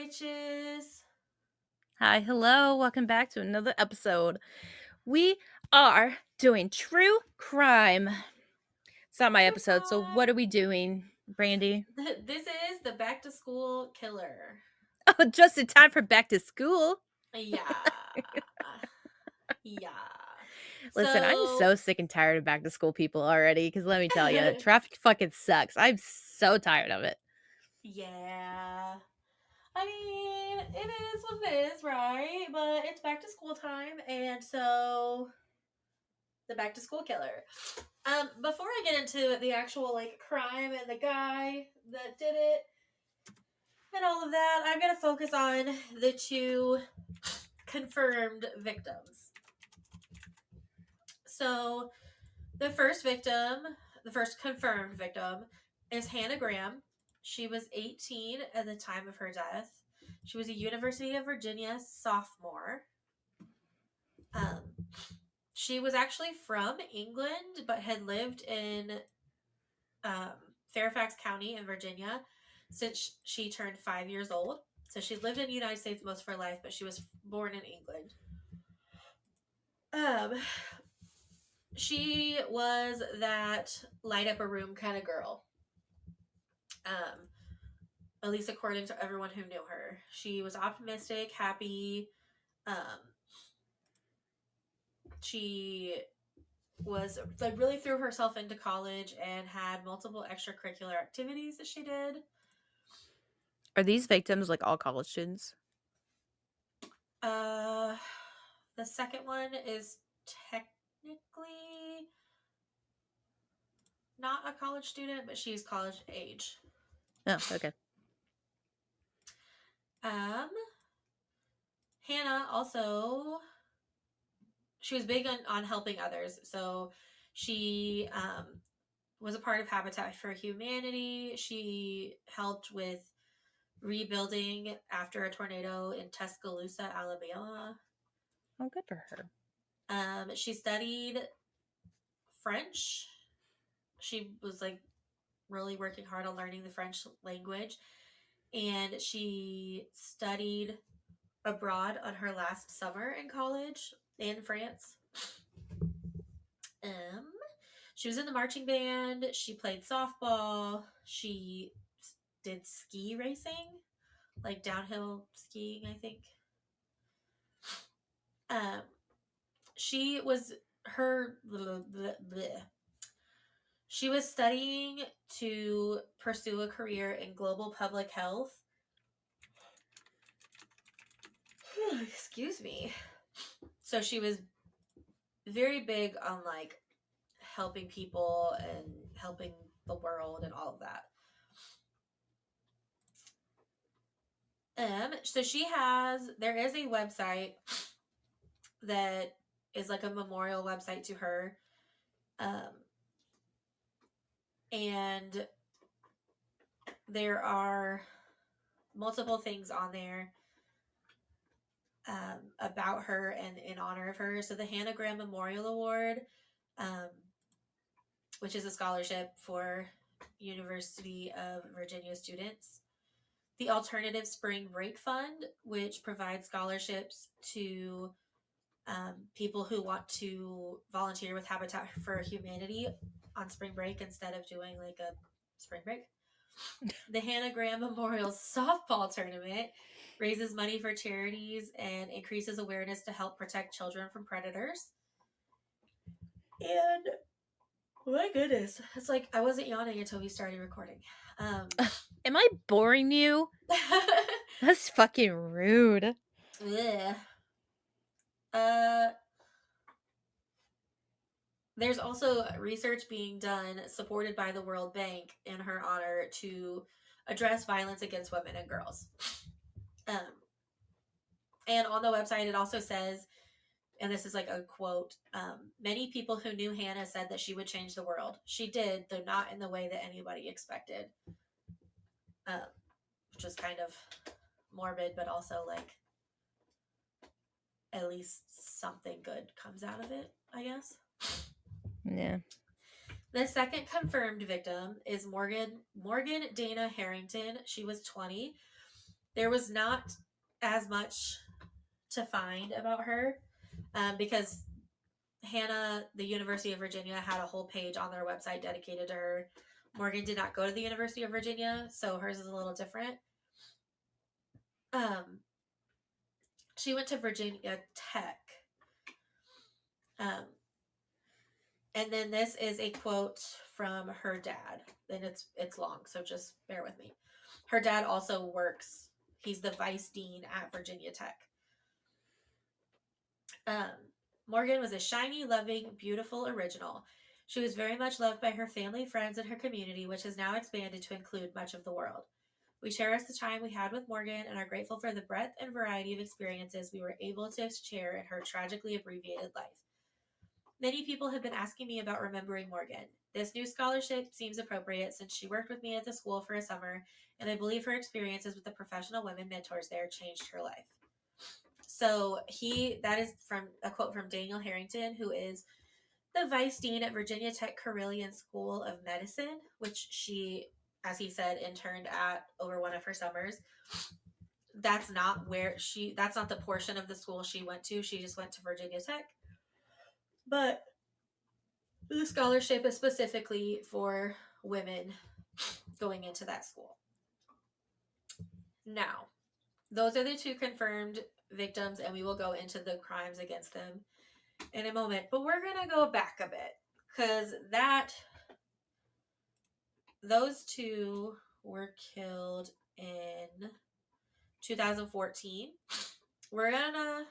witches. Hi, hello. Welcome back to another episode. We are doing true crime. It's not my True episode, so crime. what are we doing, Brandy? This is the back to school killer. Oh, just in time for back to school. Yeah. Yeah. Listen, I'm So, so sick and tired of back to school people already, because let me tell you, traffic fucking sucks. I'm so tired of it. yeah. I mean, it is what it is, right? But it's back to school time, and so the back to school killer. Before I get into the actual like crime and the guy that did it and all of that, I'm gonna focus on the two confirmed victims. So the first victim, the first confirmed victim, is Hannah Graham. She was 18 at the time of her death. She was a University of Virginia sophomore. Um, she was actually from England, but had lived in um, Fairfax County in Virginia since she turned 5 years old. So she lived in the United States most of her life, but she was born in England. Um, she was that light up a room kind of girl. Um, at least according to everyone who knew her. She was optimistic, happy. Um, she was like really threw herself into college and had multiple extracurricular activities that she did. Are these victims like all college students? Uh, the second one is technically not a college student, but she's college age. Oh, okay. Um, Hannah also she was big on helping others, so she was a part of Habitat for Humanity. She helped with rebuilding after a tornado in Tuscaloosa, Alabama. Oh, good for her. She studied French. She was like really working hard on learning the French language, and she studied abroad on her last summer in college in France. Um, she was in the marching band. She played softball. She did ski racing, like downhill skiing, I think. Um, she was her. Bleh, bleh, bleh. She was studying to pursue a career in global public health. Excuse me. So she was very big on like helping people and helping the world and all of that. So there is a website that is like a memorial website to her. Um, and there are multiple things on there about her and in honor of her. So the Hannah Graham Memorial Award, um, which is a scholarship for University of Virginia students. The Alternative Spring Break Fund, which provides scholarships to people who want to volunteer with Habitat for Humanity on spring break instead of doing like a spring break. The Hannah Graham Memorial Softball Tournament raises money for charities and increases awareness to help protect children from predators. And my goodness, it's like I wasn't yawning until we started recording. Am I boring you? That's fucking rude. Ugh. uh, there's also research being done supported by the World Bank in her honor to address violence against women and girls. Um, and on the website, it also says, and this is like a quote, many people who knew Hannah said that she would change the world. She did, though not in the way that anybody expected. Um, which was kind of morbid, but also like at least something good comes out of it, I guess. Yeah. The second confirmed victim is Morgan Dana Harrington. She was 20. There was not as much to find about her because Hannah, the University of Virginia, had a whole page on their website dedicated to her. Morgan did not go to the University of Virginia, so hers is a little different. She went to Virginia Tech. And then this is a quote from her dad. And it's long, so just bear with me. Her dad also works. He's the vice dean at Virginia Tech. Morgan was a shiny, loving, beautiful original. She was very much loved by her family, friends, and her community, which has now expanded to include much of the world. We cherish the time we had with Morgan and are grateful for the breadth and variety of experiences we were able to share in her tragically abbreviated life. Many people have been asking me about remembering Morgan. This new scholarship seems appropriate since she worked with me at the school for a summer, and I believe her experiences with the professional women mentors there changed her life. So that is from a quote from Daniel Harrington, who is the vice dean at Virginia Tech Carilion School of Medicine, which she, as he said, interned at over one of her summers. That's not the portion of the school she went to. She just went to Virginia Tech. But the scholarship is specifically for women going into that school. Now, those are the two confirmed victims, and we will go into the crimes against them in a moment. But we're going to go back a bit because those two were killed in 2014. We're going to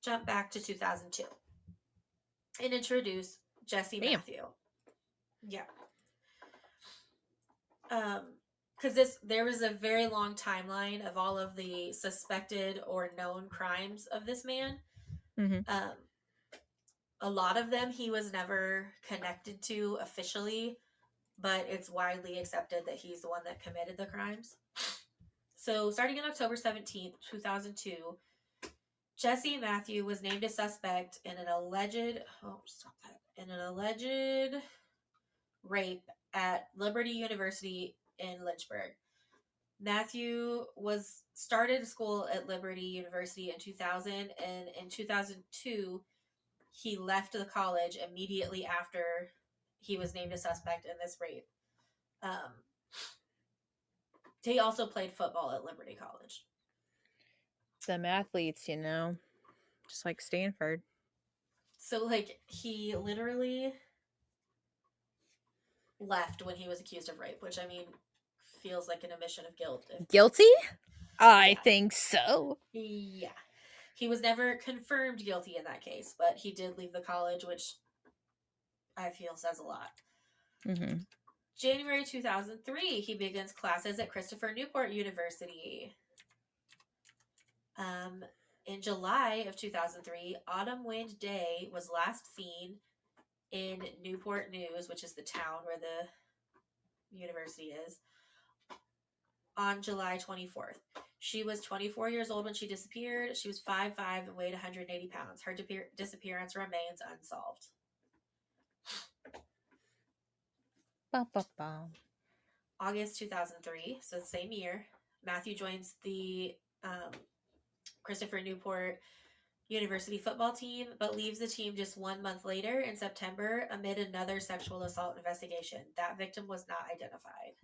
jump back to 2002 and introduce Jesse Matthew. Yeah. Because there was a very long timeline of all of the suspected or known crimes of this man. Mm-hmm. A lot of them he was never connected to officially, but it's widely accepted that he's the one that committed the crimes. So starting on October 17th, 2002, Jesse Matthew was named a suspect in an alleged rape at Liberty University in Lynchburg. Matthew started school at Liberty University in 2000, and in 2002, he left the college immediately after he was named a suspect in this rape. He also played football at Liberty College. Them athletes, just like Stanford. So, he literally left when he was accused of rape, which, I mean, feels like an admission of guilt. Guilty? I think so. Yeah. He was never confirmed guilty in that case, but he did leave the college, which I feel says a lot. Mm-hmm. January 2003, he begins classes at Christopher Newport University. In July of 2003, Autumn Wind Day was last seen in Newport News, which is the town where the university is, on July 24th. She was 24 years old when she disappeared. She was 5'5" and weighed 180 pounds. Her disappearance remains unsolved. August 2003, so the same year, Matthew joins the Christopher Newport University football team, but leaves the team just 1 month later in September amid another sexual assault investigation. That victim was not identified.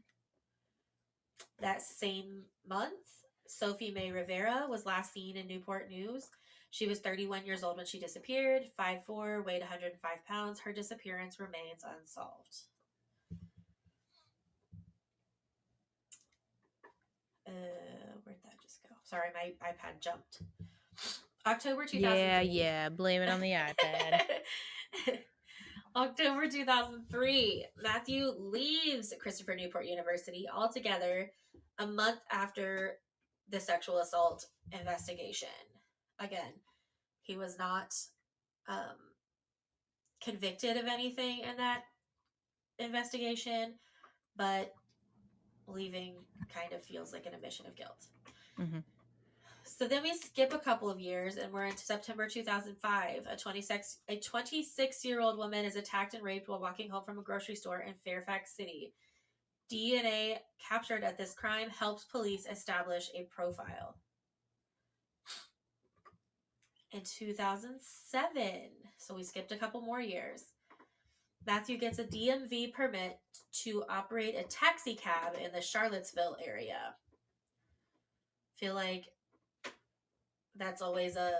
That same month, Sophie May Rivera was last seen in Newport News. She was 31 years old when she disappeared, 5'4", weighed 105 pounds. Her disappearance remains unsolved. Where'd that just go? Sorry, my iPad jumped. October 2003. Yeah, blame it on the iPad. October 2003, Matthew leaves Christopher Newport University altogether a month after the sexual assault investigation. Again, he was not convicted of anything in that investigation, but leaving kind of feels like an admission of guilt. Mm-hmm. So then we skip a couple of years and we're into September 2005. A 26-year-old woman is attacked and raped while walking home from a grocery store in Fairfax City. DNA captured at this crime helped police establish a profile. In 2007, so we skipped a couple more years, Matthew gets a DMV permit to operate a taxi cab in the Charlottesville area. Feel like that's always a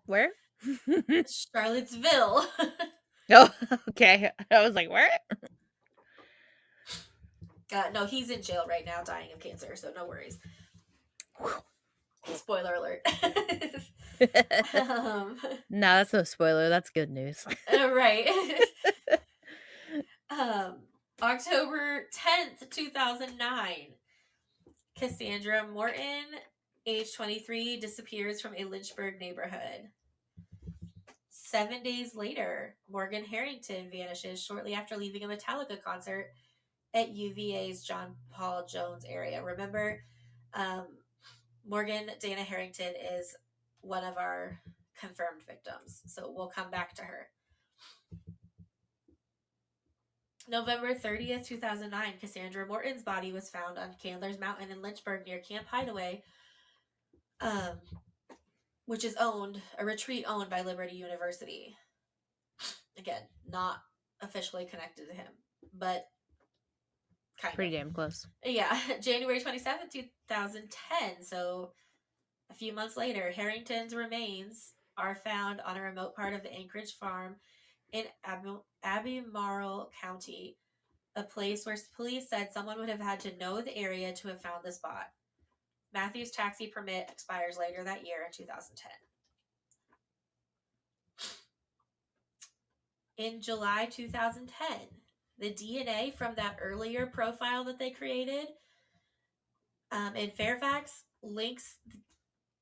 Where? Charlottesville. Oh, okay. I was like, where? No, he's in jail right now, dying of cancer, so no worries. Spoiler alert. um, No, that's no spoiler. That's good news. right. um, October 10th, 2009. Cassandra Morton, age 23, disappears from a Lynchburg neighborhood. 7 days later, Morgan Harrington vanishes shortly after leaving a Metallica concert at UVA's John Paul Jones area. Remember, Morgan Dana Harrington is one of our confirmed victims, so we'll come back to her. November 30th, 2009, Cassandra Morton's body was found on Candler's Mountain in Lynchburg near Camp Hideaway, which is a retreat owned by Liberty University. Again, not officially connected to him, but kind Pretty of. damn close. Yeah, January 27th, 2010, so a few months later, Harrington's remains are found on a remote part of the Anchorage farm in Albemarle County, a place where police said someone would have had to know the area to have found the spot. Matthew's taxi permit expires later that year in 2010. In July 2010, the DNA from that earlier profile that they created in Fairfax links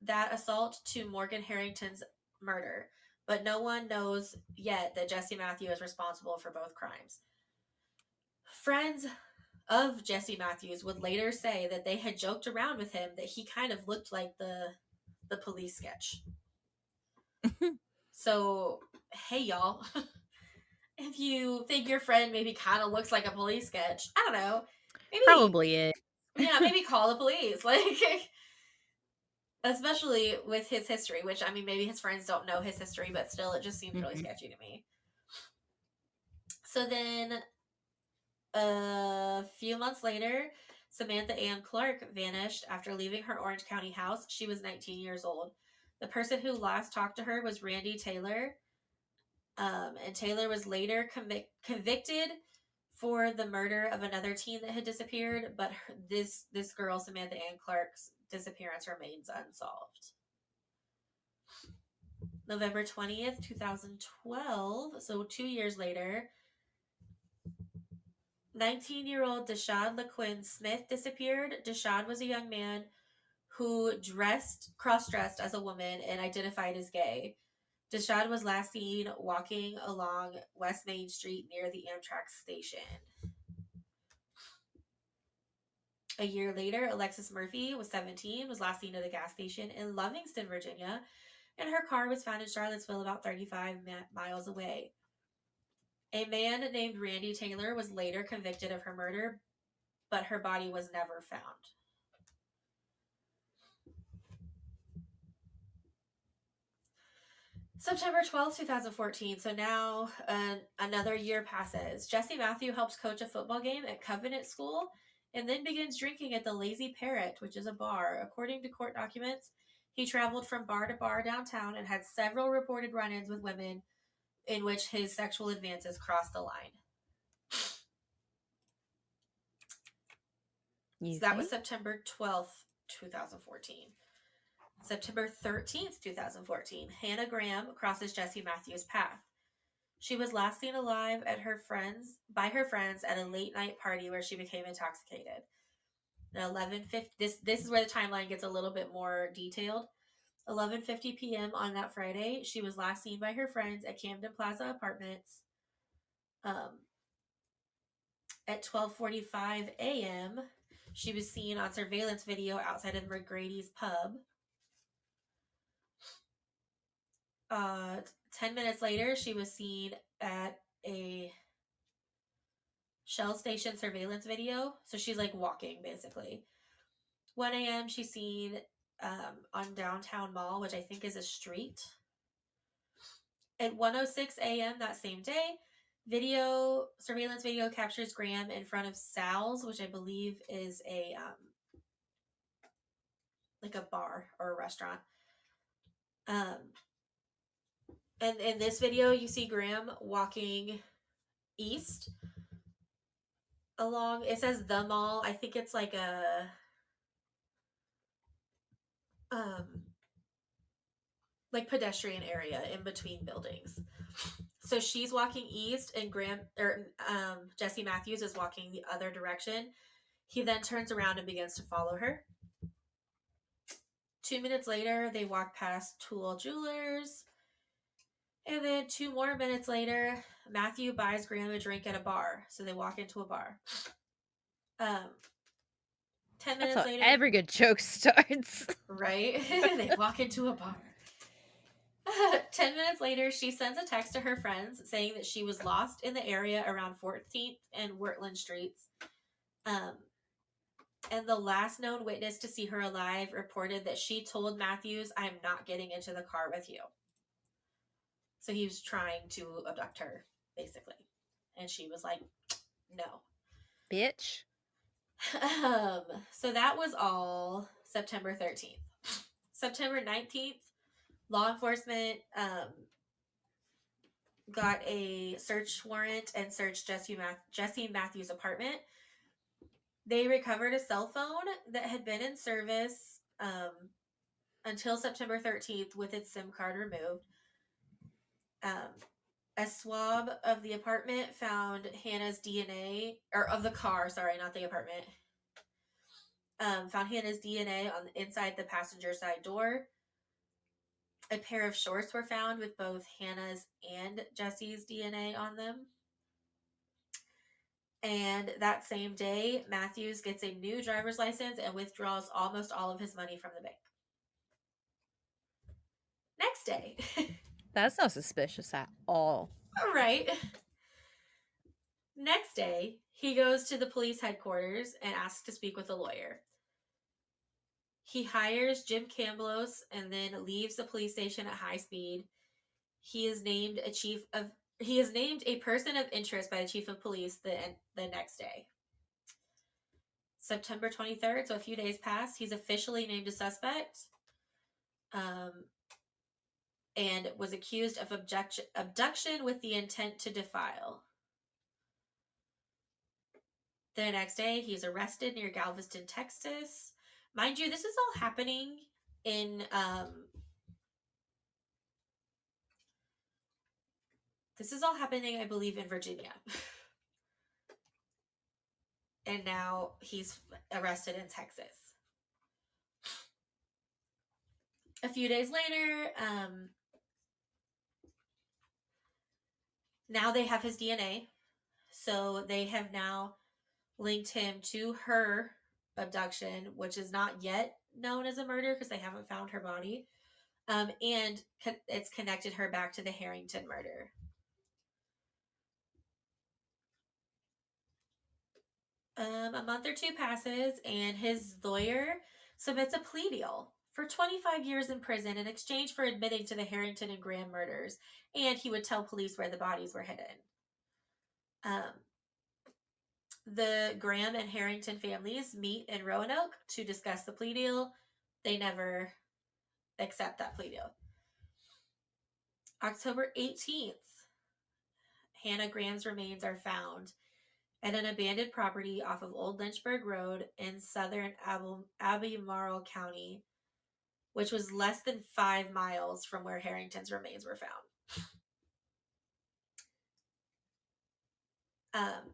that assault to Morgan Harrington's murder, but no one knows yet that Jesse Matthew is responsible for both crimes. Friends of Jesse Matthews would later say that they had joked around with him that he kind of looked like the police sketch. So, hey y'all, if you think your friend maybe kind of looks like a police sketch, I don't know, Probably it. maybe call the police, like, especially with his history, which, I mean, maybe his friends don't know his history, but still, it just seems really sketchy to me. So then, a few months later, Samantha Ann Clark vanished after leaving her Orange County house. She was 19 years old. The person who last talked to her was Randy Taylor, and Taylor was later convicted for the murder of another teen that had disappeared, but this girl, Samantha Ann Clark's disappearance remains unsolved. November 20th, 2012, so 2 years later, 19-year-old Deshad LaQuinn Smith disappeared. Deshad was a young man who cross-dressed as a woman and identified as gay. Deshad was last seen walking along West Main Street near the Amtrak station. A year later, Alexis Murphy was 17, was last seen at a gas station in Lovingston, Virginia, and her car was found in Charlottesville about 35 miles away. A man named Randy Taylor was later convicted of her murder, but her body was never found. September 12th, 2014. So now another year passes. Jesse Matthew helps coach a football game at Covenant School and then begins drinking at the Lazy Parrot, which is a bar. According to court documents, he traveled from bar to bar downtown and had several reported run-ins with women in which his sexual advances crossed the line. So that was September 12th, 2014. September 13th, 2014, Hannah Graham crosses Jesse Matthews' path. She was last seen alive by her friends at a late night party where she became intoxicated. At 11:50, this is where the timeline gets a little bit more detailed. 11:50 p.m. on that Friday, she was last seen by her friends at Camden Plaza Apartments. At 12:45 a.m., she was seen on surveillance video outside of McGrady's pub. 10 minutes later, she was seen at a Shell station surveillance video. So she's like walking basically. 1 a.m. she's seen on downtown mall, which I think is a street. At 1:06 a.m. that same day, surveillance video captures Graham in front of Sal's, which I believe is a like a bar or a restaurant. And in this video, you see Graham walking east along. It says the mall. I think it's like a like pedestrian area in between buildings. So she's walking east, and Jesse Matthews is walking the other direction. He then turns around and begins to follow her. 2 minutes later, they walk past Tool Jewelers. And then 2 more minutes later, Matthew buys Graham a drink at a bar. So they walk into a bar. 10 That's minutes how later, every good joke starts. right? They walk into a bar. 10 minutes later, she sends a text to her friends saying that she was lost in the area around 14th and Wirtland Streets. And the last known witness to see her alive reported that she told Matthews, "I'm not getting into the car with you." So he was trying to abduct her, basically. And she was like, no. Bitch. So that was all September 13th. September 19th, law enforcement got a search warrant and searched Jesse Matthews' apartment. They recovered a cell phone that had been in service until September 13th with its SIM card removed. A swab of the apartment found Hannah's DNA, or of the car, sorry, not the apartment. Found Hannah's DNA on inside the passenger side door. A pair of shorts were found with both Hannah's and Jesse's DNA on them. And that same day, Matthews gets a new driver's license and withdraws almost all of his money from the bank. Next day. That's not suspicious at all. All right. Next day, he goes to the police headquarters and asks to speak with a lawyer. He hires Jim Camblos and then leaves the police station at high speed. He is named a person of interest by the chief of police the next day. September 23rd, so a few days pass. He's officially named a suspect, and was accused of abduction with the intent to defile. The next day, he's arrested near Galveston, Texas. Mind you, this is all happening in I believe, in Virginia. And now he's arrested in Texas. A few days later, now they have his DNA. So they have now linked him to her abduction, which is not yet known as a murder because they haven't found her body. And it's connected her back to the Harrington murder. A month or two passes, and his lawyer submits a plea deal for 25 years in prison in exchange for admitting to the Harrington and Graham murders, and he would tell police where the bodies were hidden. The Graham and Harrington families meet in Roanoke to discuss the plea deal. They never accept that plea deal. October 18th, Hannah Graham's remains are found at an abandoned property off of Old Lynchburg Road in southern Albemarle County, which was less than 5 miles from where Harrington's remains were found.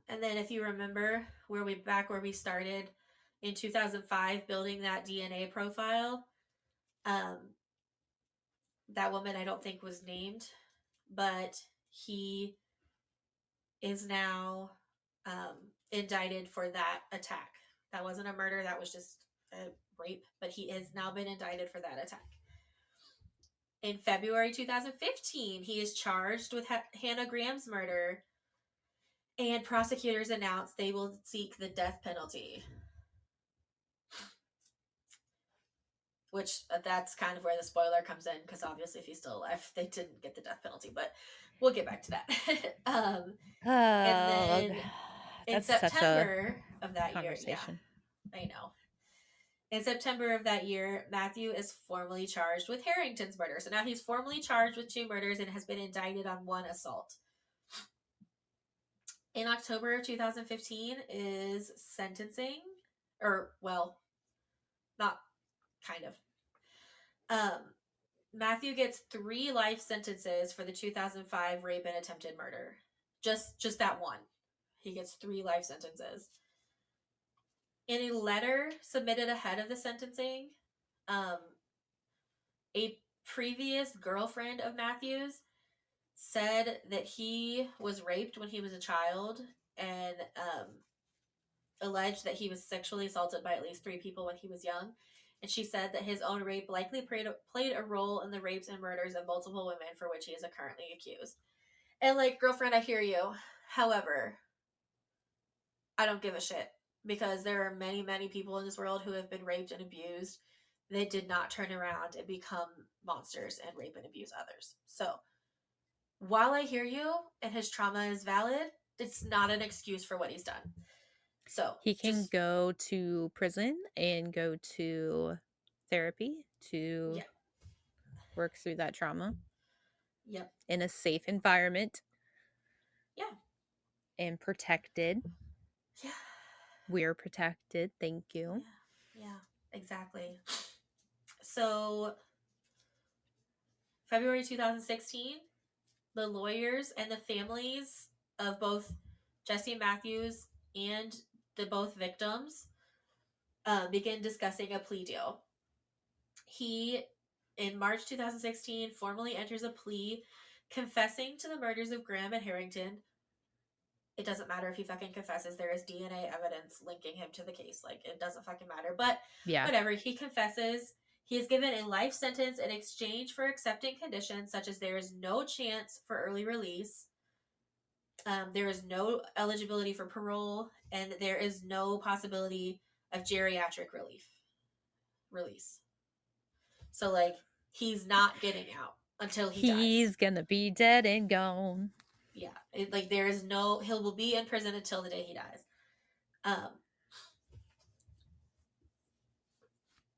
And then if you remember where we started in 2005 building that DNA profile, that woman I don't think was named, but he is now indicted for that attack. That wasn't a murder, that was just a rape, but he has now been indicted for that attack. In February 2015, he is charged with Hannah Graham's murder, And prosecutors announced they will seek the death penalty, which that's kind of where the spoiler comes in, because obviously if he's still alive, they didn't get the death penalty, but we'll get back to that. And Oh, then in that's such a September of that year, yeah, conversation. I know. In September of that year, Matthew is formally charged with Harrington's murder. So now he's formally charged with 2 murders and has been indicted on 1 assault. In October of 2015 is sentencing, or, well, not kind of. Matthew gets 3 life sentences for the 2005 rape and attempted murder. Just that one. He gets 3 life sentences. In a letter submitted ahead of the sentencing, a previous girlfriend of Matthew's said that he was raped when he was a child, and alleged that he was sexually assaulted by at least 3 people when he was young. And she said that his own rape likely played a role in the rapes and murders of multiple women for which he is currently accused. And, like, girlfriend, I hear you. However, I don't give a shit, because there are many, many people in this world who have been raped and abused. They did not turn around and become monsters and rape and abuse others. So, while I hear you and his trauma is valid, it's not an excuse for what he's done. So, He can just, go to prison and go to therapy to yeah, work through that trauma yep, in a safe environment yeah, and protected. yeah, We're protected. Thank you. yeah, yeah, exactly. So, February 2016, the lawyers and the families of both Jesse Matthews and the both victims begin discussing a plea deal. He, in March 2016, formally enters a plea confessing to the murders of Graham and Harrington. It doesn't matter if he fucking confesses. There is DNA evidence linking him to the case. Like, it doesn't fucking matter. But Yeah. whatever, he confesses. He is given a life sentence in exchange for accepting conditions such as there is no chance for early release, there is no eligibility for parole, and there is no possibility of geriatric release. So, like, he's not getting out until he dies. He's gonna be dead and gone. Yeah, like, there is no, he will be in prison until the day he dies.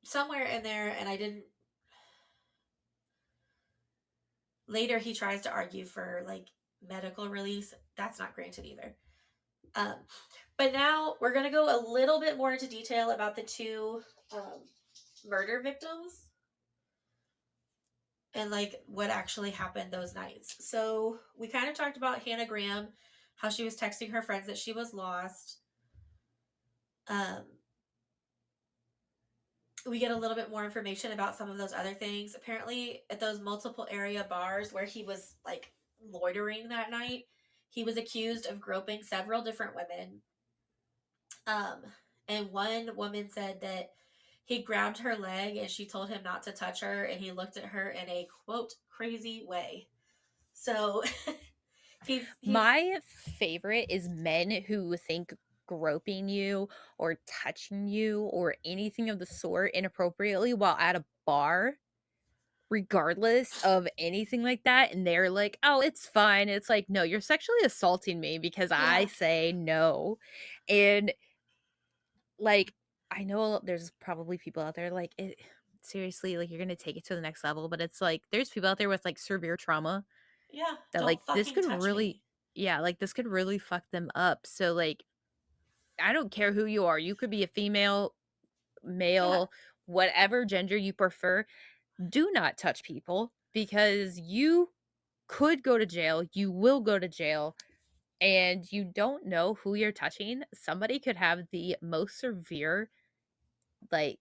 Somewhere in there, and I didn't. Later, he tries to argue for, like, medical release. That's not granted either. Um, but now we're going to go a little bit more into detail about the 2 murder victims and, like, what actually happened those nights. So we kind of talked about Hannah Graham, how she was texting her friends that she was lost. We get a little bit more information about some of those other things. Apparently, at those multiple area bars where he was, like, loitering that night, he was accused of groping several different women. And one woman said that he grabbed her leg and she told him not to touch her, and he looked at her in a, quote, crazy way. So he's My favorite is men who think groping you or touching you or anything of the sort inappropriately while at a bar, regardless of anything like that. And they're like, oh, it's fine. It's like, no, you're sexually assaulting me because I yeah, say no. And like, I know there's probably people out there like, seriously, like, you're going to take it to the next level. But it's like, there's people out there with like severe trauma yeah, that don't like this fucking could touch really, me. yeah, like this could really fuck them up. So like, I don't care who you are. You could be a female, Yeah. male, whatever gender you prefer. Do not touch people because you could go to jail. You will go to jail. And you don't know who you're touching. Somebody could have the most severe, like,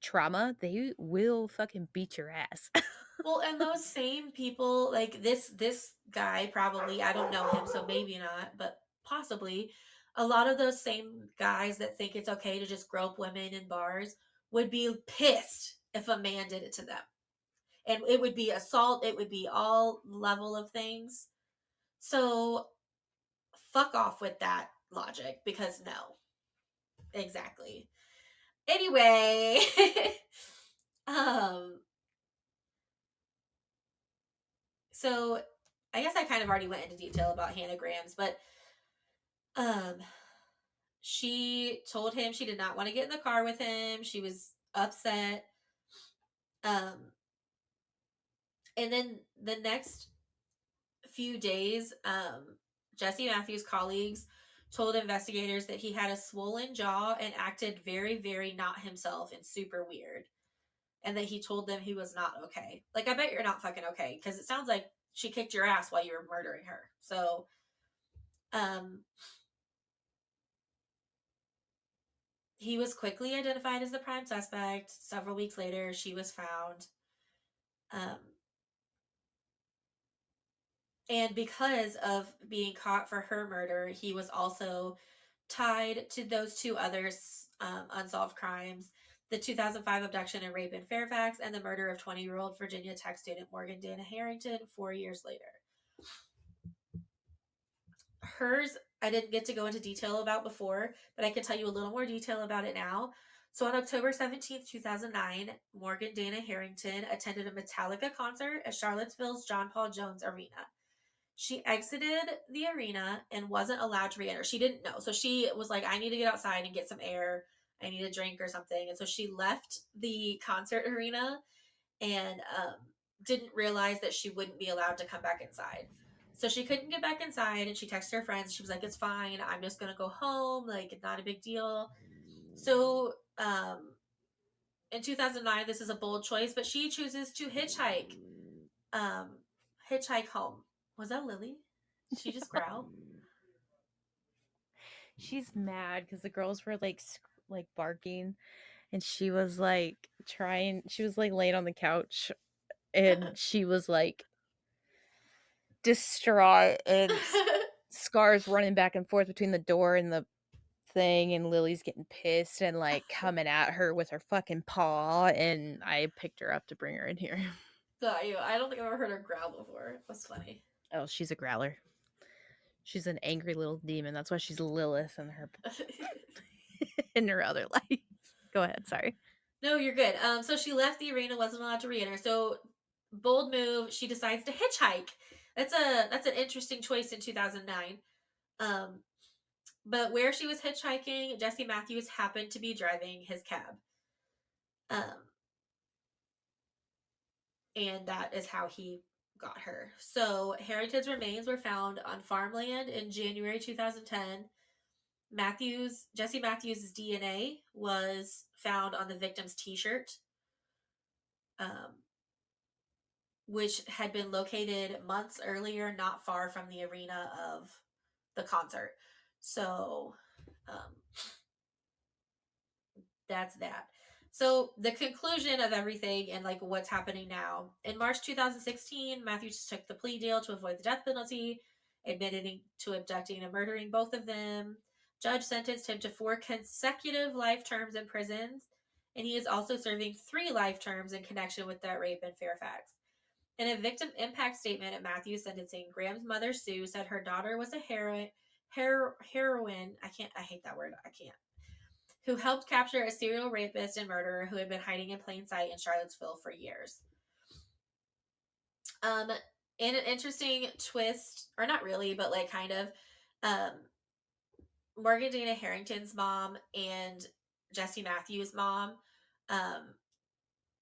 trauma. They will fucking beat your ass. Well, and those same people, like, this guy, probably, I don't know him, so maybe not, but possibly, a lot of those same guys that think it's okay to just grope women in bars would be pissed if a man did it to them. And it would be assault, it would be all level of things. So fuck off with that logic, because no. Exactly. Anyway, um so I guess I kind of already went into detail about Hannah Grams, but um she told him she did not want to get in the car with him. She was upset. Um and then the next few days, Jesse Matthews' colleagues told investigators that he had a swollen jaw and acted very, very not himself and super weird. And that he told them he was not okay. Like, I bet you're not fucking okay, because it sounds like she kicked your ass while you were murdering her. So, um, he was quickly identified as the prime suspect. Several weeks later, she was found. Um, and because of being caught for her murder, he was also tied to those two other unsolved crimes: the 2005 abduction and rape in Fairfax, and the murder of 20-year-old Virginia Tech student Morgan Dana Harrington 4 years later. Hers, I didn't get to go into detail about before, but I can tell you a little more detail about it now. So on October 17th, 2009, Morgan Dana Harrington attended a Metallica concert at Charlottesville's John Paul Jones Arena. She exited the arena and wasn't allowed to re-enter. She didn't know. So she was like, I need to get outside and get some air. I need a drink or something. And so she left the concert arena and didn't realize that she wouldn't be allowed to come back inside. So she couldn't get back inside, and she texted her friends. She was like, it's fine. I'm just going to go home. Like, it's not a big deal. So in 2009, this is a bold choice, but she chooses to hitchhike. Hitchhike home. Was that Lily? Did she just growl? She's mad because the girls were like barking, and she was like trying. She was like laying on the couch, and she was like distraught, and Scar's running back and forth between the door and the thing, and Lily's getting pissed and like coming at her with her fucking paw, and I picked her up to bring her in here. Got you. I don't think I've ever heard her growl before. That's funny. Oh, she's a growler. She's an angry little demon. That's why she's Lilith in her in her other life. Go ahead, sorry. No, you're good. So she left the arena, wasn't allowed to re-enter. So bold move. She decides to hitchhike. That's an interesting choice in 2009. Um, but where she was hitchhiking, Jesse Matthews happened to be driving his cab. Um, and that is how he got her. So Harrington's remains were found on farmland in January 2010. Jesse Matthews' DNA was found on the victim's t-shirt, um, which had been located months earlier, not far from the arena of the concert. So um, that's that. So the conclusion of everything and like what's happening now. In March 2016, Matthews took the plea deal to avoid the death penalty, admitting to abducting and murdering both of them. Judge sentenced him to 4 consecutive life terms in prisons, and he is also serving 3 life terms in connection with that rape in Fairfax. In a victim impact statement at Matthew's sentencing, Graham's mother, Sue, said her daughter was a heroine. I hate that word. I can't. Who helped capture a serial rapist and murderer who had been hiding in plain sight in Charlottesville for years. In an interesting twist, or not really, but like kind of, um, Morgan Dana Harrington's mom and Jesse Matthews' mom um,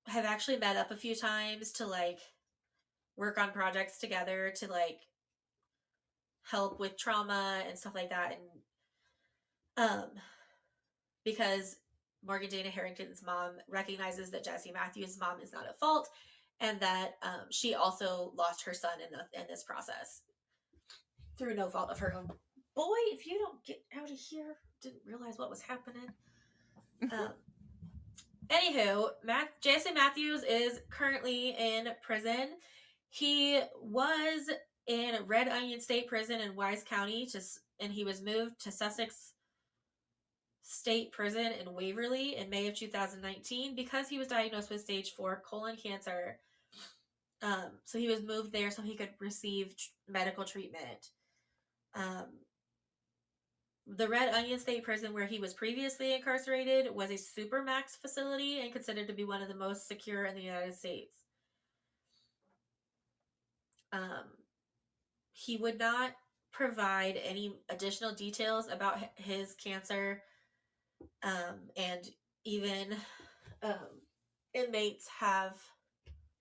have actually met up a few times to like work on projects together to like help with trauma and stuff like that. And because Morgan Dana Harrington's mom recognizes that Jesse Matthews' mom is not at fault, and that she also lost her son in this process through no fault of her own. Boy, if you don't get out of here, didn't realize what was happening. Anywho, Jesse Matthews is currently in prison. He was in Red Onion State Prison in Wise County, and he was moved to Sussex State Prison in Waverly in May of 2019 because he was diagnosed with stage 4 colon cancer. So he was moved there so he could receive medical treatment. The Red Onion State Prison, where he was previously incarcerated, was a supermax facility and considered to be one of the most secure in the United States. Um, he would not provide any additional details about his cancer, and even um, inmates have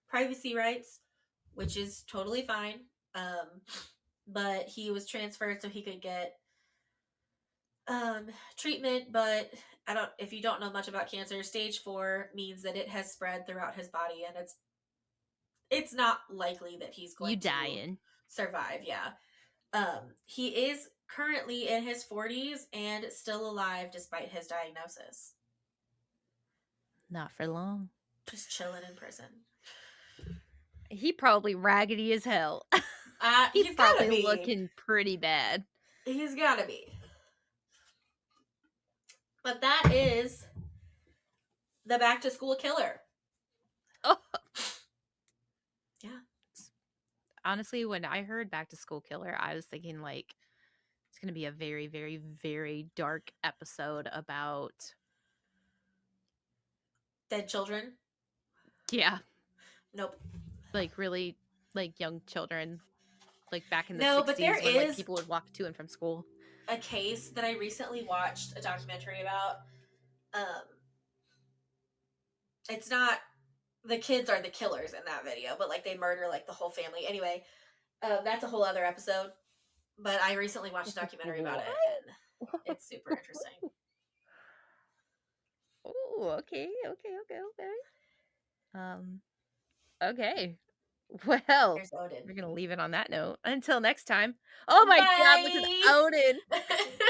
privacy rights, which is totally fine. Um, but he was transferred so he could get treatment. But I don't. If you don't know much about cancer, stage 4 means that it has spread throughout his body, and it's not likely that he's You going to dying. survive. Yeah. He is currently in his 40s and still alive despite his diagnosis. Not for long. Just chilling in prison. He probably raggedy as hell. He He's gotta probably be. looking pretty bad. He's gotta be. But that is the back to school killer. Oh. Yeah. Honestly, when I heard Back to School Killer, I was thinking like it's going to be a very, very, very dark episode about, Dead children? yeah, Nope. like really like young children, like back in the No, but there 60s when like is people would walk to and from school. a case that I recently watched a documentary about. Um, it's not the kids are the killers in that video, but like they murder like the whole family. Anyway, that's a whole other episode. But I recently watched a documentary about What? it, and it's super interesting. Oh, okay, okay, okay, okay. Okay. Well, There's Odin. we're gonna leave it on that note. Until next time. Oh my god, look at Bye. Odin.